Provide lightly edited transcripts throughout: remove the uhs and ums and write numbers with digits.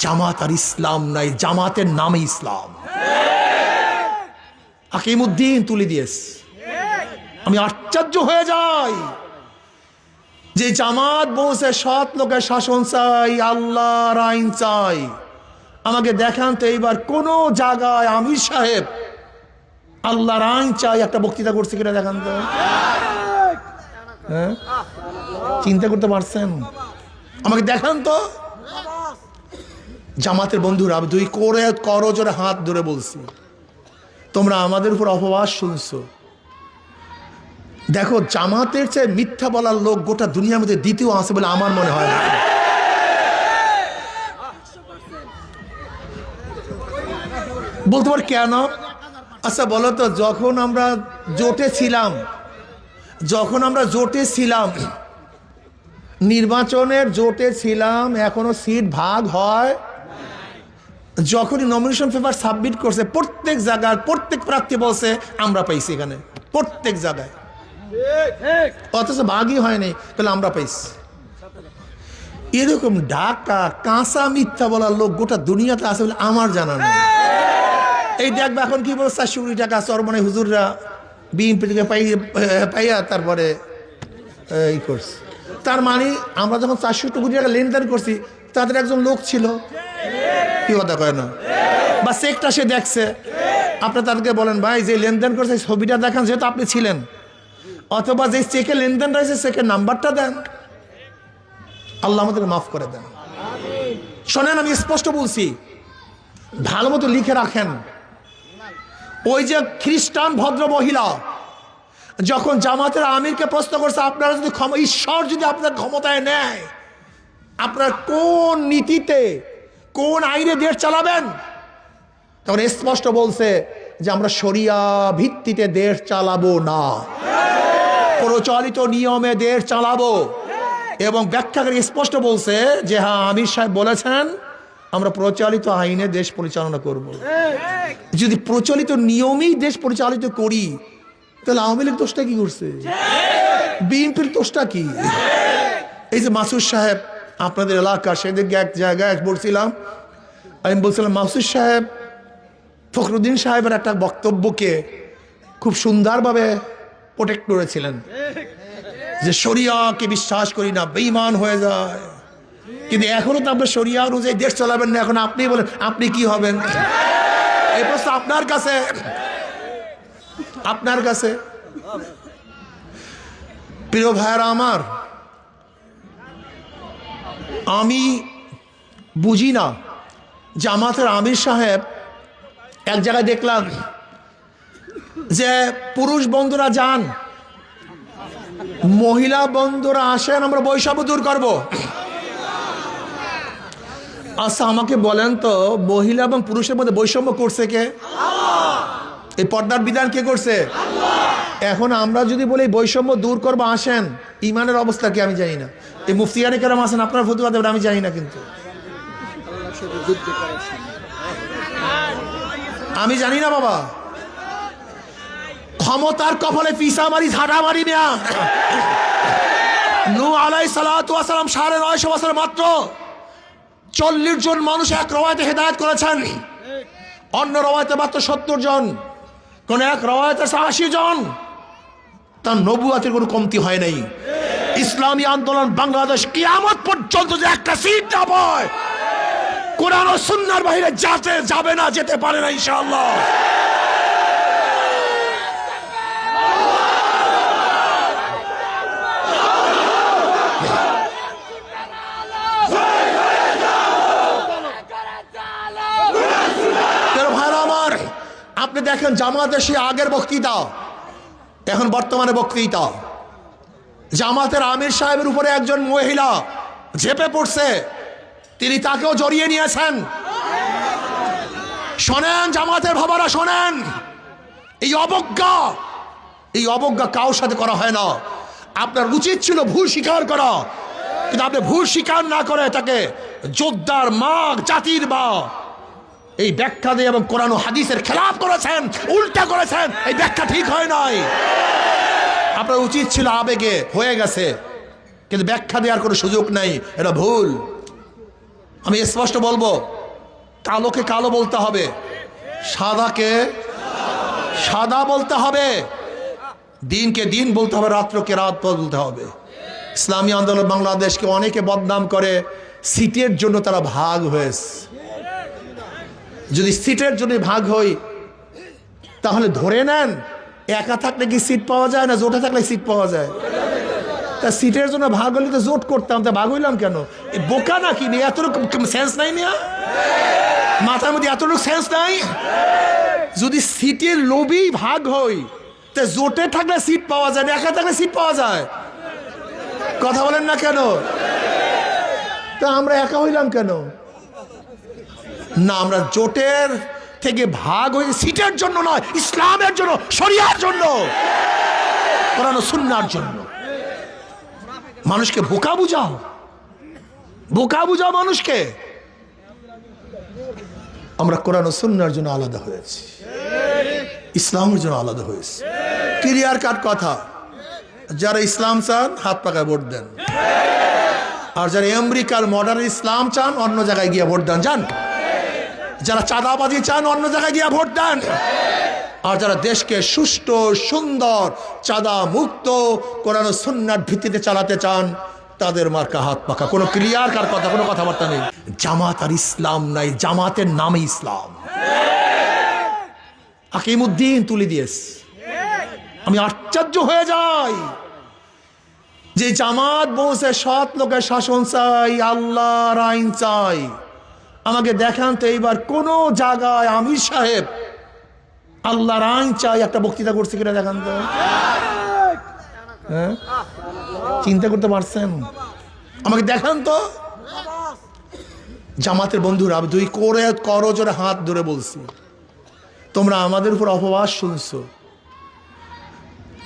জামাত আর ইসলাম নাই, জামাতের নামে ইসলাম। হাকিমউদ্দিন তুলে দিয়েছে। আমি আশ্চর্য হয়ে যাই যে জামাত বলছে সৎ লোকের শাসন চাই, আল্লাহর আইন চাই। আমাকে দেখান তো এইবার কোন জায়গায় আমির সাহেব আল্লাহর আইন চাই একটা বক্তৃতা করছে কিনা দেখান তো। হ্যাঁ, চিন্তা করতে পারছেন? আমাকে দেখান তো। জামাতের বন্ধুরা, দুই করে করজোরে হাত ধরে বলছি, তোমরা আমাদের উপর অপবাদ শুনছো। দেখো, জামাতের চেয়ে মিথ্যা বলার লোক গোটা দুনিয়ার মধ্যে দ্বিতীয় আছে বলে আমার মনে হয় না। বলতে পার কেন? আচ্ছা বলো তো, যখন আমরা জোটে ছিলাম, নির্বাচনের জোটে ছিলাম, এখনো সিট ভাগ হয়। যখনই নমিনেশন পেপার সাবমিট করছে, প্রত্যেক জায়গায় প্রত্যেক প্রার্থী বলছে আমরা পাইছি এখানে, প্রত্যেক জায়গায়, অথচ ভাগই হয়নি, তাহলে আমরা পাইছি। এরকম ঢাকা কাঁচা মিথ্যা বলার লোক গোটা দুনিয়াতে আছে বলে আমার জানা নেই। এই দেখবে এখন কি বলছে, 400 কোটি টাকা চরমনে হুজুররা বিএনপি থেকে পাইয়া তারপরে এই করছে। তার মানে আমরা যখন 400 কোটি টাকা লেনদেন করছি, তাদের একজন লোক ছিল, কি কথা কয় না, বা চেকটা সে দেখছে। আপনি তাদেরকে বলেন, ভাই যে লেনদেন করছে ছবিটা দেখান, যেহেতু আপনি ছিলেন, অথবা যে চেকে লেনদেন রয়েছে চেকের নাম্বারটা দেন। আল্লাহ আমাদের মাফ করে দেন। শোনেন, আমি স্পষ্ট বলছি, ভালো মতো লিখে রাখেন। ওই যে খ্রিস্টান ভদ্র মহিলা যখন জামাতের আমিরকে প্রশ্ন করছে, আপনারা যদি ঈশ্বর যদি আপনার ক্ষমতায় নেয়, আপনার কোন নীতিতে কোন আইনে দেশ চালাবেন, তখন স্পষ্ট বলছে যে আমরা শরিয়া ভিত্তিতে দেশ চালাবো না, প্রচলিত নিয়মে দেশ চালাবো। এবং ব্যাখ্যাকারী স্পষ্ট বলছে যে হ্যাঁ, আমির সাহেব বলেছেন আমরা প্রচলিত আইনে দেশ পরিচালনা করব। যদি প্রচলিত নিয়মেই দেশ পরিচালিত করি, তাহলে আওয়ামী লীগ দোষটা কি করছে? বিএনপির দোষটা কি? এই যে মাসুদ সাহেব আপনাদের এলাকা, সেদিকে এক জায়গায় বলছিলাম, আমি বলছিলাম মাসুদ সাহেব ফখরুদ্দিন সাহেবের একটা বক্তব্যকে খুব সুন্দরভাবে প্রোটেক্ট করেছিলেন যে শরিয়াকে বিশ্বাস করি না, বেঈমান হয়ে যায়। কিন্তু এখনো তো আপনার শরিয়া অনুযায়ী দেশ চালাবেন না। এখন আপনি বলেন আপনি কি হবেন? এই প্রশ্ন আপনার কাছে। প্রিয় ভাইরা আমার, আমি বুঝি না জামাতের আমির সাহেব এক জায়গায় দেখলাম যে পুরুষ বন্ধুরা যান, মহিলা বন্ধুরা আসেন, আমরা বৈষম্য দূর করব। আচ্ছা আমাকে বলেন তো, মহিলা এবং পুরুষের মধ্যে বৈষম্য করছে কে? এই পর্দার বিধান কে করছে? এখন আমরা যদি বলি বৈষম্য দূর করবো, আসেন, ইমানের অবস্থা কি আমি জানি না। এই মুফতিয়ানে কেরাম আসেন, আপনার ফতুয়া দেবেন আমি জানি না, কিন্তু আমি জানি না বাবা। ক্ষমতার কপালে পিসা মারি, ঝাঁটা মারি না। নূহ আলাইহিস সালাতু ওয়াস সালাম 950 বছর মাত্র 40 জন মানুষ এক রওয়ায়াতে হেদায়েত করেছেন, অন্য রওয়ায়াতে মাত্র 70 জন, কোন এক রওয়ায়াতে 80 জন। তার নবুয়াতের কোনো কমতি হয় নাই। ইসলামী আন্দোলন বাংলাদেশ কিয়ামত পর্যন্ত যে একটা সিট না পায়, কোরআন ও সুন্নাহর বাইরে যাবে না, যেতে পারে না ইনশাআল্লাহ। আপনি দেখেন জামাতের সে আগের বক্তৃতা, এখন বর্তমানে বক্তৃতা। জামাতের আমির সাহেবের উপরে একজন মহিলা ঝেপে পড়ছে, তিনি তাকেও জড়িয়ে নিয়েছেন। শোনেন জামাতের বাবারা, শোনেন, এই অবজ্ঞা কারোর সাথে করা হয় না। আপনার উচিত ছিল ভুল স্বীকার করা, কিন্তু আপনি ভুল স্বীকার না করে তাকে যোদ্ধার মা, জাতির মা, এই ব্যাখ্যা দিয়ে এবং কোরআন ও হাদিসের খেলাফ করেছেন, উল্টা করেছেন। এই ব্যাখ্যা ঠিক হয় নাই। আপনার উচিত ছিল, আবেগে হয়ে গেছে, কিন্তু ব্যাখ্যা দেওয়ার কোনো সুযোগ নাই, এটা ভুল। আমি স্পষ্ট বলবো, কালোকে কালো বলতে হবে, সাদাকে সাদা বলতে হবে, দিনকে দিন বলতে হবে, রাত্রকে রাত বলতে হবে। ইসলামী আন্দোলন বাংলাদেশকে অনেকে বদনাম করে সিটের জন্য তারা ভাগ হয়েছে। যদি সিটের জন্য ভাগ হই তাহলে ধরে নেন একা থাকলে কি সিট পাওয়া যায় না জোটে থাকলে সিট পাওয়া যায়? তা সিটের জন্য ভাগ হলে তো জোট করতাম, তা ভাগ হইলাম কেন? বোকা নাকি? এতটুকু সেন্স নাই মিয়া, মাথার মধ্যে এতটুকু সেন্স নাই? যদি সিটের লোভেই ভাগ হই তা জোটে থাকলে সিট পাওয়া যায় না, একা থাকলে সিট পাওয়া যায়? কথা বলেন না কেন? তা আমরা একা হইলাম কেন? না, আমরা জোটের থেকে ভাগ হয়ে সিটের জন্য নয়, ইসলামের জন্য, শরিয়ার জন্য, কোরআন ও সুন্নাহর জন্য। মানুষকে বোকা বুঝাও, বোকা বুঝাও মানুষকে। আমরা কোরআন ও সুন্নাহর জন্য আলাদা হয়েছি, ইসলামের জন্য আলাদা হয়েছি। ক্লিয়ার কাট কথা। যারা ইসলাম চান হাত পাকায় ভোট দেন, আর যারা আমেরিকার মডার্ন ইসলাম চান অন্য জায়গায় গিয়ে ভোট দেন। যান। যারা চাঁদাবাজি চান অন্য জায়গায় গিয়ে ভোট দেন। আর যারা দেশকে সুষ্ঠু সুন্দর চাঁদা মুক্ত কোরআন ও সুন্নাহর ভিত্তিতে চালাতে চান তাদের মার্কা হাত পাকা। কোনো ক্লিয়ার কার কথা, কোনো কথাবার্তা নেই। জামাত আর ইসলাম নাই, জামাতের নামে ইসলাম। হাকিমউদ্দিন তুলে দিয়েছে। আমি আশ্চর্য হয়ে যাই যে জামাত বলছে সৎ লোকের শাসন চাই, আল্লাহর আইন চাই। আমাকে দেখান তো এইবার কোন জায়গায় আমির সাহেব আল্লাহর আইন চাই একটা বক্তৃতা করছে কিনা দেখান তো। হ্যাঁ, চিন্তা করতে পারছেন? আমাকে দেখান তো। জামাতের বন্ধুরা দুই করে করজোরে হাত ধরে বলছি, তোমরা আমাদের উপর অপবাদ শুনছো।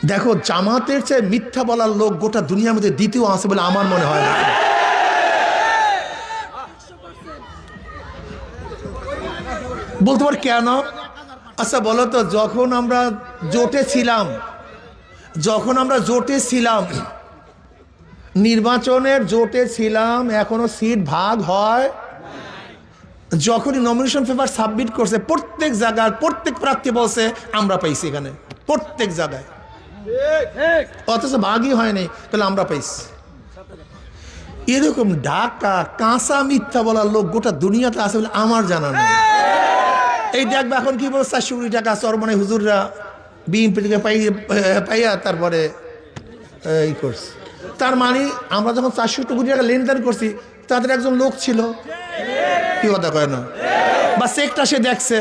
দেখো, জামাতের চেয়ে মিথ্যা বলার লোক গোটা দুনিয়ার মধ্যে দ্বিতীয় আছে বলে আমার মনে হয় না। বলতে পার কেন? আচ্ছা বলো তো, যখন আমরা জোটে ছিলাম, নির্বাচনের জোটে ছিলাম, এখনো সিট ভাগ হয়। যখনই নমিনেশন পেপার সাবমিট করছে প্রত্যেক জায়গায় প্রত্যেক প্রার্থী বলছে আমরা পাইছি এখানে, প্রত্যেক জায়গায়, অথচ ভাগই হয়নি, তাহলে আমরা পাইছি। এরকম ঢাকা কাঁচা মিথ্যা বলার লোক গোটা দুনিয়াতে আছে বলে আমার জানা নেই। এই দেখবে এখন কি বলছে, 400 কোটি টাকা চরমনে হুজুররা বিএনপি থেকে পাইয়া তারপরে এই করছে। তার মানে আমরা যখন 400 কোটি টাকা লেনদেন করছি তাদের একজন লোক ছিল, কি কথা কয় না, বা চেকটা সে দেখছে।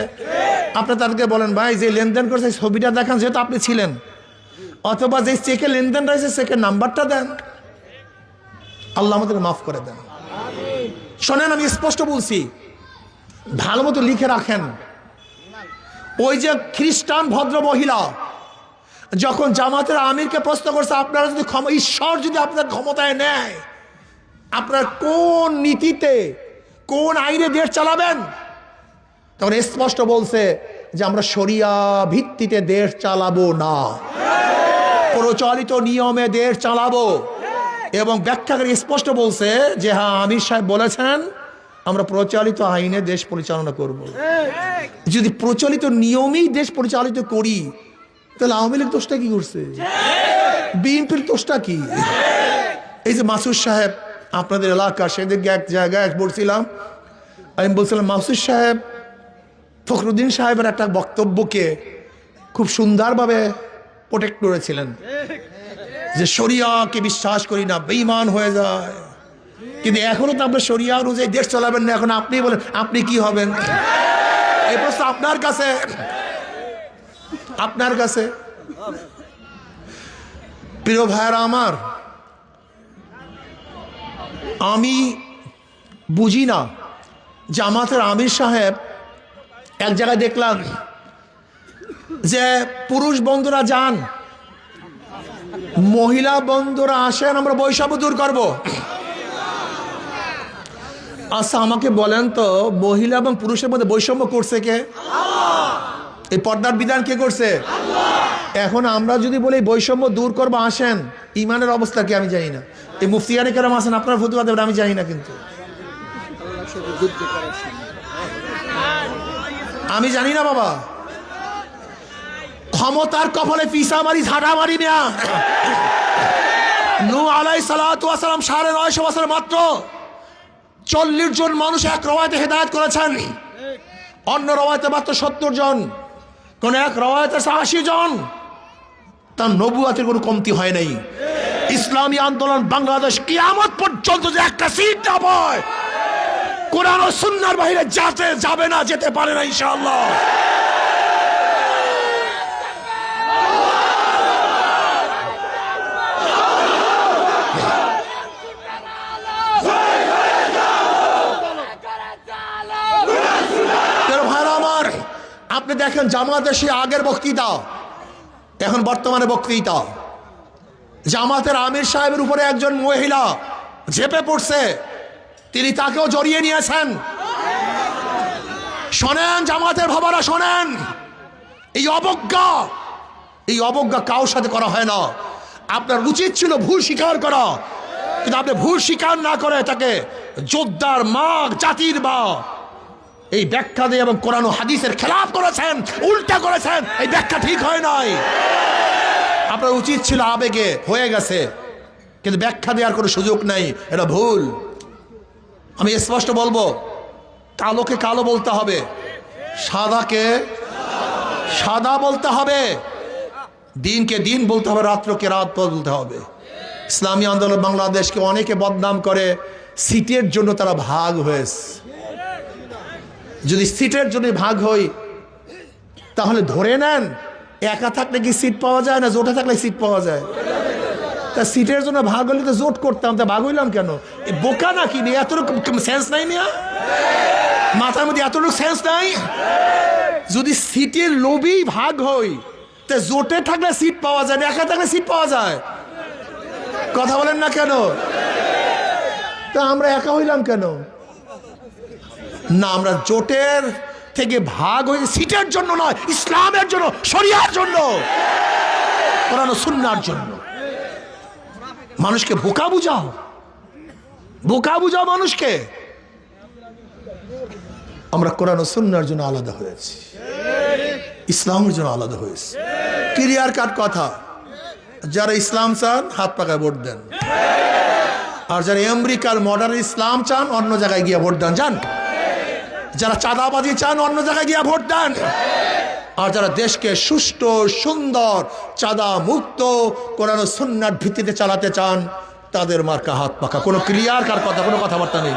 আপনি তাদেরকে বলেন ভাই যে লেনদেন করছে ছবিটা দেখান, যেহেতু আপনি ছিলেন, অথবা যে চেকে লেনদেন রয়েছে চেকের নাম্বারটা দেন। আল্লাহ আমাদের মাফ করে দেন। শোনেন, আমি স্পষ্ট বলছি, ভালো মতো লিখে রাখেন। ওই যে খ্রিস্টান ভদ্র মহিলা যখন জামাতের আমিরকে প্রশ্ন করছে, আপনারা যদি ঈশ্বর যদি আপনার ক্ষমতায় নেয়, আপনার কোন নীতিতে কোন আইনে দেশ চালাবেন? তখন স্পষ্ট বলছে যে আমরা শরিয়া ভিত্তিতে দেশ চালাবো না, প্রচলিত নিয়মে দেশ চালাবো। এবং ব্যাখ্যাকারী স্পষ্ট বলছে যে হ্যাঁ, আমির সাহেব বলেছেন আমরা প্রচলিত আইনে দেশ পরিচালনা করব। যদি প্রচলিত নিয়মেই দেশ পরিচালিত করি তাহলে আওয়ামী লীগ দোষটা কি করছে? বিএনপির দোষটা কি? এই যে মাসুদ সাহেব আপনাদের এলাকা, সেদিকে এক জায়গায় বলছিলাম, আমি বলছিলাম মাসুদ সাহেব ফখরুদ্দিন সাহেবের একটা বক্তব্যকে খুব সুন্দরভাবে প্রোটেক্ট করেছিলেন যে শরিয়াকে বিশ্বাস করি না, বেঈমান হয়ে যায়। কিন্তু এখনো তো আপনার শরিয়া অনুযায়ী দেশ চালাবেন না। এখন আপনি বলেন আপনি কি হবেন? এই প্রশ্ন আপনার কাছে, আপনার কাছে। প্রিয় ভাইরা আমার, আমি বুঝি না জামাতের আমির সাহেব এক জায়গায় দেখলাম যে পুরুষ বন্ধুরা যান, মহিলা বন্ধুরা আসেন, আমরা বৈষম্য দূর করব। আচ্ছা আমাকে বলেন তো, মহিলা এবং পুরুষের মধ্যে বৈষম্য করছে কে? এই পর্দার বিধান কে করছে? এখন আমরা যদি বলি বৈষম্য দূর করবো, আসেন, ইমানের অবস্থা কি আমি জানি না। এই মুফতিয়ানে কেরাম আসেন, আপনার ফতুয়া দেবেন আমি জানি না, কিন্তু সাথে যুদ্ধ করার সময়? আমি জানি না বাবা, ক্ষমতার কপালে পিসা মারি ঝাড়া মারি না। নূহ আলাইহিস সালাতু ওয়াস সালাম 950 বছর মাত্র 40 জন মানুষ এক রওয়ায়াতে হেদায়েত করেছেন, অন্য রওয়ায়াতে মাত্র 70 জন, কোন এক রওয়ায়াতে 80 জন। তার নবুয়াতের কোনো কমতি হয় নাই। ইসলামী আন্দোলন বাংলাদেশ কিয়ামত পর্যন্ত যে একটা সিট না পায়, কোরআন ও সুন্নাহর বাইরে যাবে না, যেতে পারে না ইনশাআল্লাহ। আপনি দেখেন জামাতের সেই আগের বক্তৃতা, এখন বর্তমানে বক্তৃতা। জামাতের আমির সাহেবের উপরে একজন মহিলা ঝেপে পড়ছে, তিনি তাকেও জড়িয়ে নিয়েছেন। শোনেন জামাতের বাবারা, শোনেন, এই অবজ্ঞা কারোর সাথে করা হয় না। আপনার উচিত ছিল ভুল স্বীকার করা, কিন্তু আপনি ভুল স্বীকার না করে তাকে যোদ্ধার মা, জাতির মা এই ব্যাখ্যা দিয়ে এবং কোরআন ও হাদিসের খেলাফ করেছেন, উল্টা করেছেন। এই ব্যাখ্যা ঠিক হয় নাই। আপনার উচিত ছিল, আবেগে হয়ে গেছে, কিন্তু ব্যাখ্যা দেওয়ার কোনো সুযোগ নাই, এটা ভুল। আমি স্পষ্ট বলবো, কালোকে কালো বলতে হবে, সাদাকে সাদা বলতে হবে, দিনকে দিন বলতে হবে, রাত্রকে রাত বলতে হবে। ইসলামী আন্দোলন বাংলাদেশকে অনেকে বদনাম করে সিটের জন্য তারা ভাগ হয়েছে। যদি সিটের জন্য ভাগ হই, তাহলে ধরে নেন একা থাকলে কি সিট পাওয়া যায় না জোটে থাকলে সিট পাওয়া যায়? তা সিটের জন্য ভাগ হলে তো জোট করতাম, তা ভাগ হইলাম কেন? বোকা নাকি? এতটুকু সেন্স নাই মিয়া, মাথার মধ্যে এতটুকু সেন্স নাই? যদি সিটের লোভেই ভাগ হই, তা জোটে থাকলে সিট পাওয়া যায় না, একা থাকলে সিট পাওয়া যায়? কথা বলেন না কেন? তা আমরা একা হইলাম কেন? না, আমরা জোটের থেকে ভাগ হয়ে সিটের জন্য নয়, ইসলামের জন্য, শরিয়ার জন্য, কোরআন ও সুন্নাহর জন্য। মানুষকে বোকা বুঝাও, বোকা বুঝাও মানুষকে। আমরা কোরআন ও সুন্নাহর জন্য আলাদা হয়েছি, ইসলামের জন্য আলাদা হয়েছি। ক্লিয়ার কাট কথা। যারা ইসলাম চান হাত পাকায় ভোট দেন, আর যারা আমেরিকার মডার্ন ইসলাম চান অন্য জায়গায় গিয়ে ভোট দেন। যান। যারা চাঁদাবাজি চান অন্য জায়গায় গিয়ে ভোট দেন, আর যারা দেশকে সুষ্ঠু সুন্দর চাঁদা মুক্ত কোরআন ও সুন্নাহর ভিত্তিতে চালাতে চান তাদের মার্কা হাত পাকা। কোনো ক্লিয়ার কার কথা, কোনো কথাবার্তা নেই।